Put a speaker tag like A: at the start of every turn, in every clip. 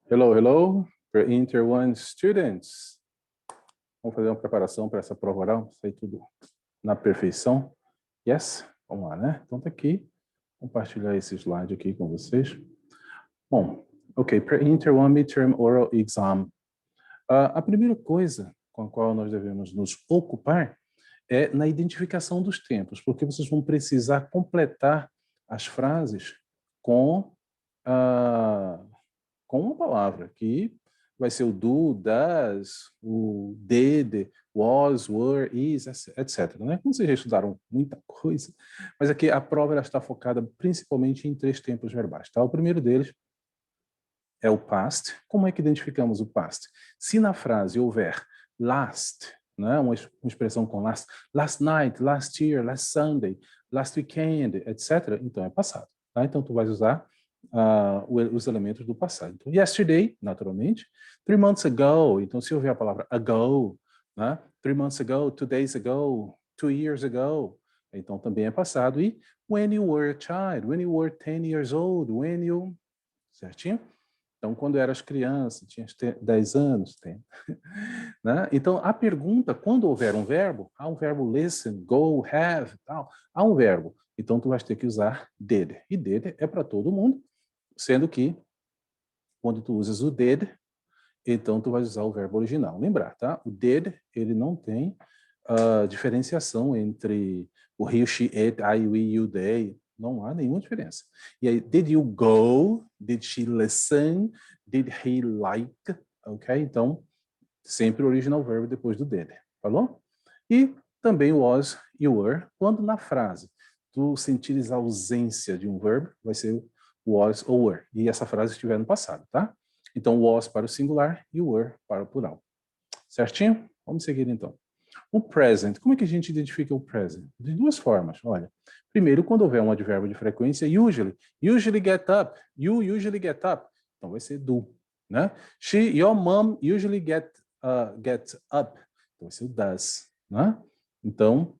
A: Hello, hello, Inter One students. Vamos fazer uma preparação para essa prova oral, sair tudo na perfeição. Yes? Vamos lá, né? Então tá aqui, compartilhar esse slide aqui com vocês. Bom, ok, Inter One Midterm Oral Exam. A primeira coisa com a qual nós devemos nos ocupar é na identificação dos tempos, porque vocês vão precisar completar as frases com com uma palavra, que vai ser o do, does, o did, was, were, is, etc. Né? Como vocês já estudaram muita coisa, mas aqui a prova ela está focada principalmente em 3 tempos verbais. Tá? O primeiro deles é o past. Como é que identificamos o past? Se na frase houver last, né, uma expressão com last night, last year, last Sunday, last weekend, etc., então é passado. Tá? Então tu vais usar os elementos do passado. Então, yesterday, naturalmente. 3 months ago, então se houver a palavra ago, né? 3 months ago, 2 days ago, 2 years ago, então também é passado. E when you were a child, when you were 10 years old, when you... Certinho? Então, quando eras criança, tinhas 10 anos, tem. Né? Então, a pergunta, quando houver um verbo, há um verbo listen, go, have, tal, há um verbo. Então, tu vais ter que usar did. E did é para todo mundo, sendo que, quando tu usas o did, então tu vais usar o verbo original. Lembrar, tá? O did, ele não tem diferenciação entre o he, she, it, I, we, you, they. Não há nenhuma diferença. E aí, did you go? Did she listen? Did he like? Ok? Então, sempre o original verbo depois do did. Falou? E também o was e o were. Quando na frase tu sentires a ausência de um verbo, vai ser o was ou were. E essa frase estiver no passado, tá? Então, was para o singular e o were para o plural. Certinho? Vamos seguir então. O present, como é que a gente identifica o present? De 2 formas, olha. Primeiro, quando houver um advérbio de frequência, usually get up, you usually get up. Então vai ser do, né? Your mom usually get up. Então vai ser o does, né? Então,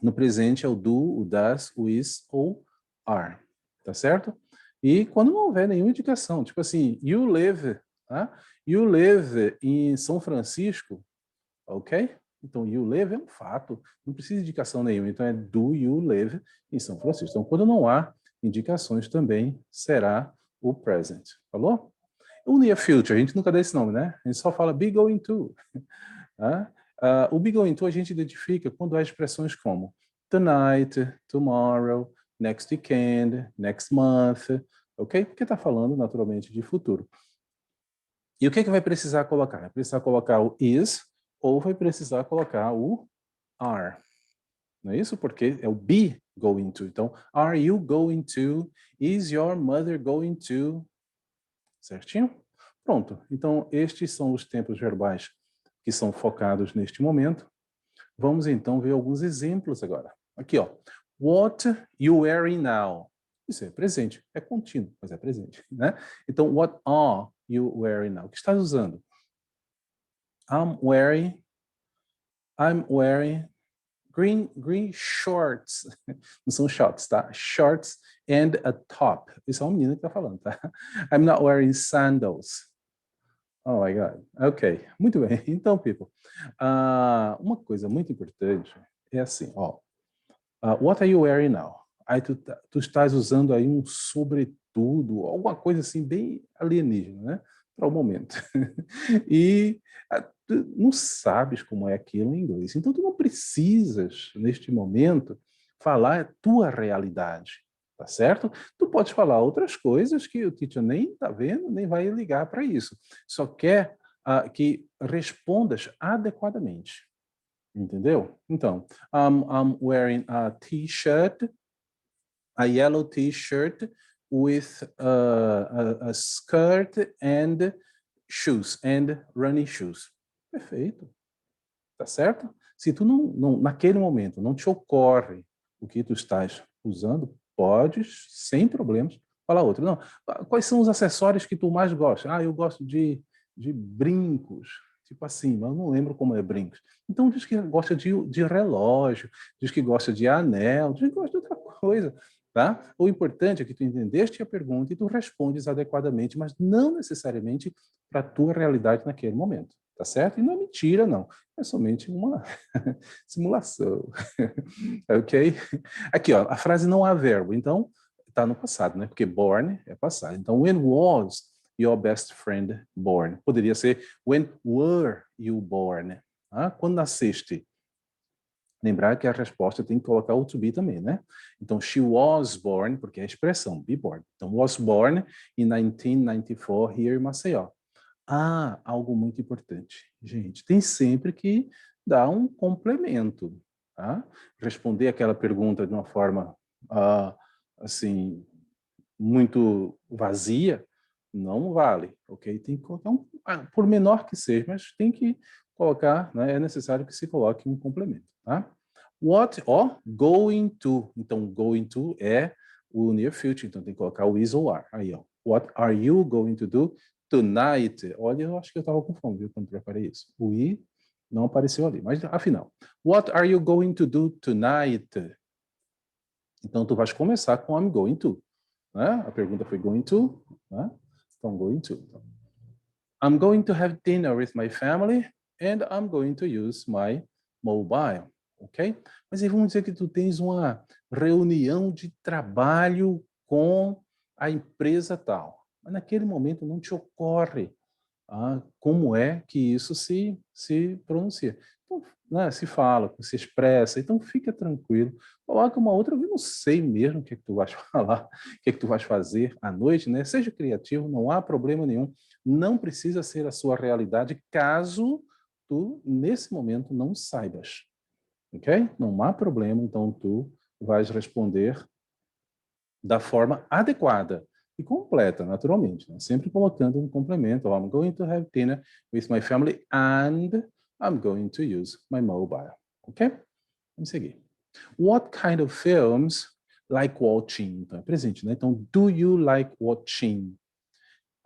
A: no presente é o do, o does, o is ou are, tá certo? E quando não houver nenhuma indicação, tipo assim, you live, tá? You live em São Francisco, ok? Então, you live é um fato, não precisa de indicação nenhuma. Então, é do you live em São Francisco. Então, quando não há indicações, também será o present. Falou? O near future, a gente nunca dá esse nome, né? A gente só fala be going to. Tá? O be going to a gente identifica quando há expressões como tonight, tomorrow, next weekend, next month, ok? Porque está falando, naturalmente, de futuro. E o que vai precisar colocar? Vai precisar colocar o is ou vai precisar colocar o are. Não é isso? Porque é o be going to. Então, are you going to? Is your mother going to? Certinho? Pronto. Então, estes são os tempos verbais que são focados neste momento. Vamos, então, ver alguns exemplos agora. Aqui, ó. What you wearing now? Isso é presente. É contínuo, mas é presente, né? Então, what are you wearing now? O que estás usando? I'm wearing green shorts. Não são shorts, tá? Shorts and a top. Isso é uma menina que tá falando, tá? I'm not wearing sandals. Oh my God. Ok. Muito bem. Então, people, uma coisa muito importante é assim, ó. What are you wearing now? Aí tu estás usando aí um sobretudo, alguma coisa assim bem alienígena, né? Para o momento. E tu não sabes como é aquilo em inglês. Então tu não precisas, neste momento, falar a tua realidade, tá certo? Tu podes falar outras coisas que o teacher nem está vendo, nem vai ligar para isso. Só quer que respondas adequadamente. Entendeu? Então, I'm wearing a t-shirt, a yellow t-shirt with a skirt and shoes, and running shoes. Perfeito. Tá certo? Se tu naquele momento não te ocorre o que tu estás usando, podes, sem problemas, falar outro. Não, quais são os acessórios que tu mais gosta? Eu gosto de brincos, tipo assim, mas eu não lembro como é brincos. Então diz que gosta de relógio, diz que gosta de anel, diz que gosta de outra coisa. tá? O importante é que tu entendeste a pergunta e tu respondes adequadamente, mas não necessariamente para a tua realidade naquele momento, tá certo? E não é mentira, não. É somente uma simulação, ok? Aqui, ó, a frase não há verbo, então está no passado, né? Porque born é passado. Então, when was your best friend born? Poderia ser when were you born? Ah, quando nasceste? Lembrar que a resposta tem que colocar o to be também, né? Então, she was born, porque é a expressão, be born. Então, was born in 1994 here in Maceió. Ah, algo muito importante. Gente, tem sempre que dar um complemento, tá? Responder aquela pergunta de uma forma, assim, muito vazia, não vale, ok? Tem que colocar por menor que seja, mas tem que colocar, né? É necessário que se coloque um complemento, tá? What, ó, going to. Então, going to é o near future, então tem que colocar o is ou are. Aí, ó. What are you going to do tonight? Olha, eu acho que eu estava com fome, viu, quando preparei isso. O i não apareceu ali, mas afinal. What are you going to do tonight? Então, tu vais começar com I'm going to. Né? A pergunta foi going to, né? Então, going to. I'm going to have dinner with my family and I'm going to use my mobile, ok? Mas aí vamos dizer que tu tens uma reunião de trabalho com a empresa tal. Mas naquele momento não te ocorre como é que isso se pronuncia. Então, né, se fala, se expressa, então fica tranquilo. Coloca uma outra, eu não sei mesmo o que é que tu vais falar, o que é que tu vais fazer à noite, né? Seja criativo, não há problema nenhum. Não precisa ser a sua realidade, caso tu, nesse momento, não saibas. Ok? Não há problema, então tu vais responder da forma adequada e completa, naturalmente, né? Sempre colocando um complemento. I'm going to have dinner with my family and I'm going to use my mobile. Ok? Vamos seguir. What kind of films like watching? Então, é presente, né? Então, do you like watching?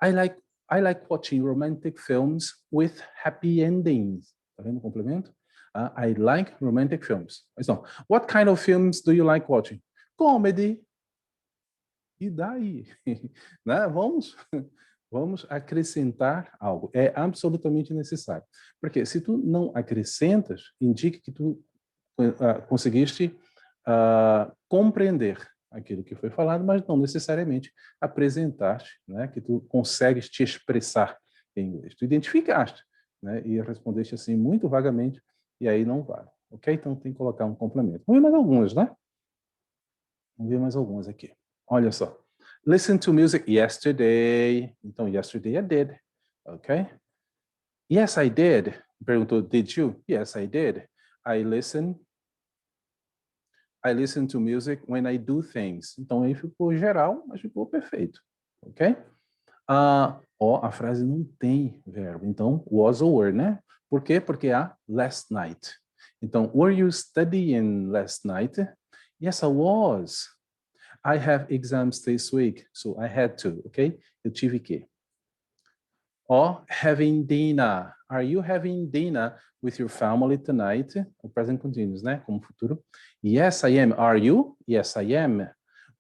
A: I like watching romantic films with happy endings. Tá vendo o complemento? I like romantic films. Mas não. What kind of films do you like watching? Comedy. E daí? Né? Vamos acrescentar algo. É absolutamente necessário. Porque se tu não acrescentas, indica que tu conseguiste compreender aquilo que foi falado, mas não necessariamente apresentaste, né? Que tu consegues te expressar em inglês. Tu identificaste, né? E respondeste assim muito vagamente, e aí não vale. Ok? Então tem que colocar um complemento. Vamos ver mais algumas, né? Vamos ver mais algumas aqui. Olha só. Listen to music yesterday. Então, yesterday I did. Ok? Yes, I did. Perguntou, did you? Yes, I did. I listen to music when I do things. Então, aí ficou geral, mas ficou perfeito. Ok? A frase não tem verbo. Então, was or were, né? Por quê? Porque há last night. Então, were you studying last night? Yes, I was. I have exams this week, so I had to, ok? Eu tive que. Or having dinner. Are you having dinner with your family tonight? O present continuous, né? Como futuro. Yes, I am. Are you? Yes, I am.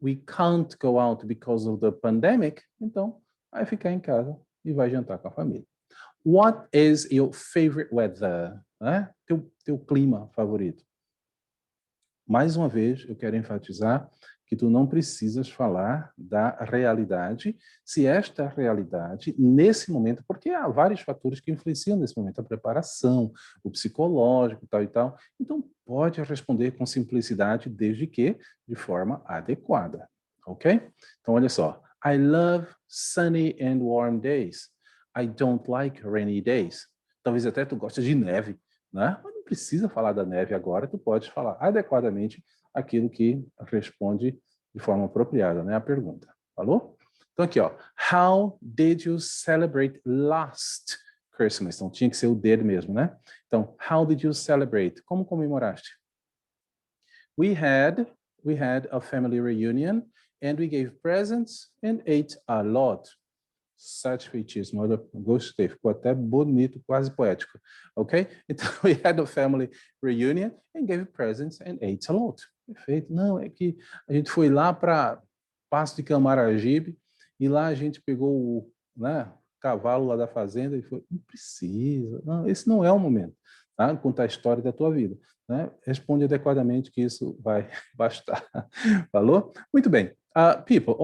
A: We can't go out because of the pandemic. Então, vai ficar em casa e vai jantar com a família. What is your favorite weather? Né? Teu clima favorito. Mais uma vez, eu quero enfatizar que tu não precisas falar da realidade, se esta realidade, nesse momento, porque há vários fatores que influenciam nesse momento, a preparação, o psicológico, tal e tal. Então, pode responder com simplicidade, desde que de forma adequada, ok? Então, olha só. I love sunny and warm days. I don't like rainy days. Talvez até tu goste de neve, né? Mas não precisa falar da neve agora, tu pode falar adequadamente aquilo que responde de forma apropriada, né? A pergunta. Falou? Então aqui, ó. How did you celebrate last Christmas? Então tinha que ser o did mesmo, né? Então, how did you celebrate? Como comemoraste? We had a family reunion and we gave presents and ate a lot. Satisfeitíssimo, olha, gostei, ficou até bonito, quase poético, ok? Então, we had a family reunion and gave presents and ate a lot. Perfeito. Não, é que a gente foi lá para Passo de Camaragibe e lá a gente pegou o, né, cavalo lá da fazenda e foi, não precisa, não, esse não é o momento, tá? Contar a história da tua vida, né? Responde adequadamente que isso vai bastar. Falou? Muito bem. People,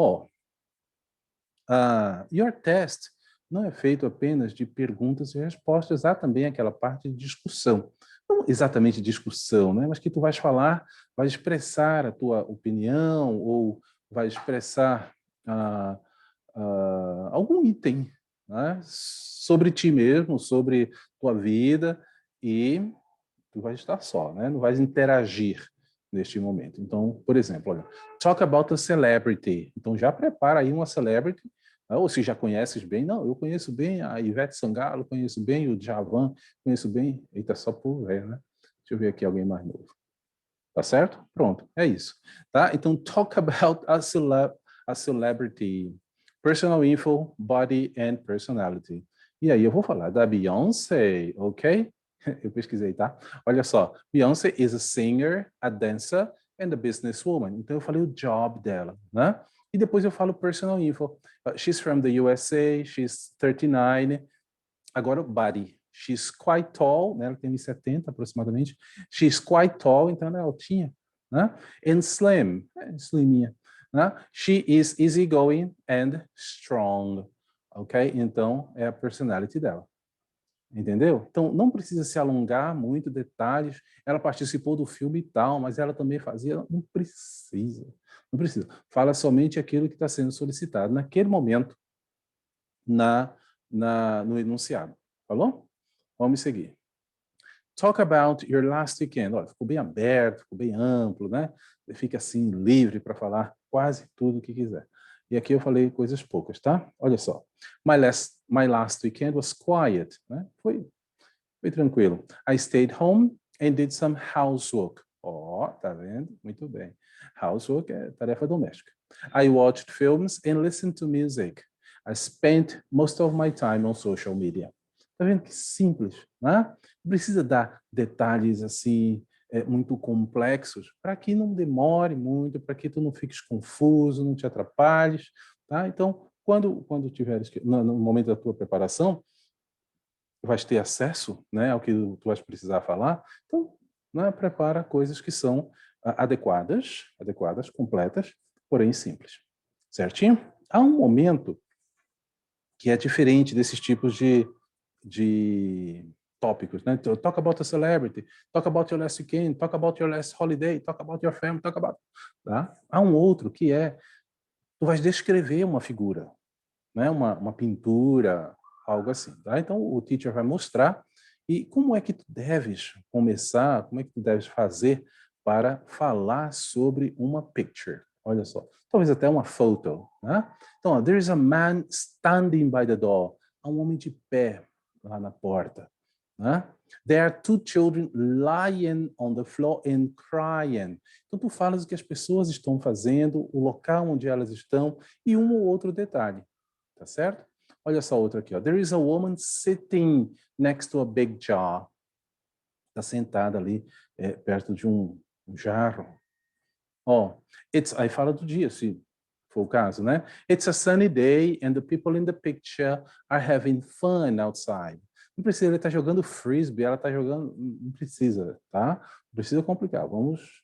A: your test não é feito apenas de perguntas e respostas, há também aquela parte de discussão. Não exatamente discussão, né? Mas que tu vais falar, vais expressar a tua opinião ou vai expressar algum item, né? Sobre ti mesmo, sobre tua vida e tu vais estar só, né? Não vais interagir neste momento. Então, por exemplo, olha, talk about a celebrity. Então já prepara aí uma celebrity, né? Ou se já conheces bem, não, eu conheço bem a Ivete Sangalo, conheço bem o Djavan, conheço bem, eita, só por velho, né? Deixa eu ver aqui alguém mais novo. Tá certo? Pronto, é isso. Tá? Então, talk about a celebrity, personal info, body and personality. E aí eu vou falar da Beyoncé, ok? Eu pesquisei, tá? Olha só, Beyoncé is a singer, a dancer and a businesswoman. Então eu falei o job dela, né? E depois eu falo personal info. She's from the USA, she's 39. Agora o body. She's quite tall, né? Ela tem 1,70 aproximadamente. She's quite tall, então ela é altinha, né? And slim, sliminha, né? She is easygoing and strong, ok? Então é a personality dela. Entendeu? Então, não precisa se alongar muito detalhes. Ela participou do filme e tal, mas ela também fazia. Não precisa. Não precisa. Fala somente aquilo que está sendo solicitado naquele momento no enunciado. Falou? Vamos seguir. Talk about your last weekend. Olha, ficou bem aberto, ficou bem amplo, né? Você fica assim, livre para falar quase tudo o que quiser. E aqui eu falei coisas poucas, tá? Olha só. My last weekend was quiet, né? Foi tranquilo. I stayed home and did some housework. Tá vendo? Muito bem. Housework é tarefa doméstica. I watched films and listened to music. I spent most of my time on social media. Tá vendo que simples, né? Não precisa dar detalhes assim muito complexos para que não demore muito, para que tu não fiques confuso, não te atrapalhes, tá? Então, quando tiveres no momento da tua preparação, vais ter acesso, né, ao que tu vais precisar falar. Então, né, prepara coisas que são adequadas, completas, porém simples. Certinho? Há um momento que é diferente desses tipos de tópicos, né? Talk about a celebrity, talk about your last weekend, talk about your last holiday, talk about your family, talk about... Tá? Há um outro que tu vais descrever uma figura, né? Uma pintura, algo assim. Tá? Então, o teacher vai mostrar e como é que tu deves começar, como é que tu deves fazer para falar sobre uma picture. Olha só, talvez até uma photo. Né? Então, there is a man standing by the door. Há um homem de pé lá na porta. Né? There are two children lying on the floor and crying. Então, tu falas o que as pessoas estão fazendo, o local onde elas estão e um ou outro detalhe. Tá certo? Olha só outra aqui, ó. There is a woman sitting next to a big jar. Está sentada ali perto de um jarro. Ó, aí fala do dia, se for o caso, né? It's a sunny day and the people in the picture are having fun outside. Não precisa, ele está jogando frisbee, ela está jogando, não precisa, tá? Não precisa complicar, vamos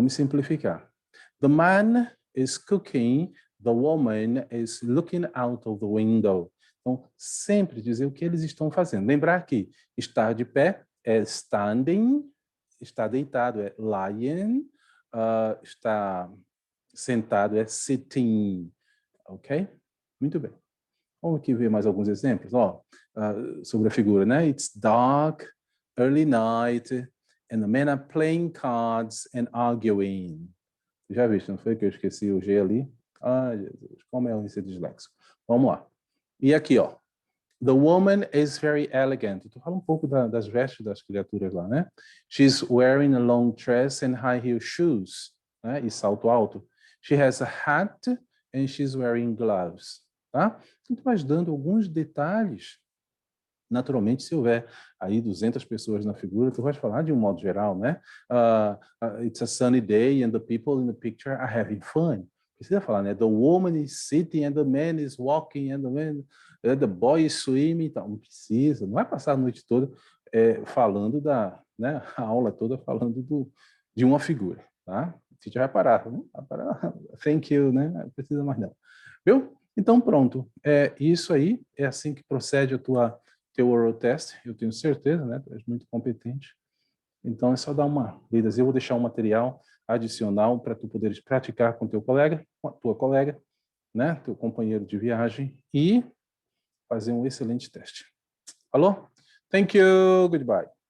A: simplificar. The man is cooking, the woman is looking out of the window. Então, sempre dizer o que eles estão fazendo. Lembrar que estar de pé é standing, estar deitado é lying, estar sentado é sitting, ok? Muito bem. Vamos aqui ver mais alguns exemplos, sobre a figura, né? It's dark, early night, and the men are playing cards and arguing. Já viste, não foi que eu esqueci o G ali? Ai, Jesus, como é ser disléxico. Vamos lá. E aqui, ó. The woman is very elegant. Tu fala um pouco das vestes das criaturas lá, né? She's wearing a long dress and high heel shoes, né? E salto alto. She has a hat and she's wearing gloves, tá? Então tu vais dando alguns detalhes Naturalmente, se houver aí 200 pessoas na figura, tu vais falar de um modo geral, né? It's a sunny day and the people in the picture are having fun. Precisa falar, né? The woman is sitting and the man is walking and the boy is swimming. Então, não precisa, não vai passar a noite toda falando né? A aula toda falando de uma figura, tá? Você já vai parar, né? Vai parar. Thank you, né? Não precisa mais não. Viu? Então, pronto. Isso aí, é assim que procede teu oral test, eu tenho certeza, né? Tu és muito competente. Então, é só dar uma lida. Eu vou deixar um material adicional para tu poderes praticar com teu colega, com a tua colega, né? Teu companheiro de viagem e fazer um excelente teste. Falou? Thank you. Goodbye.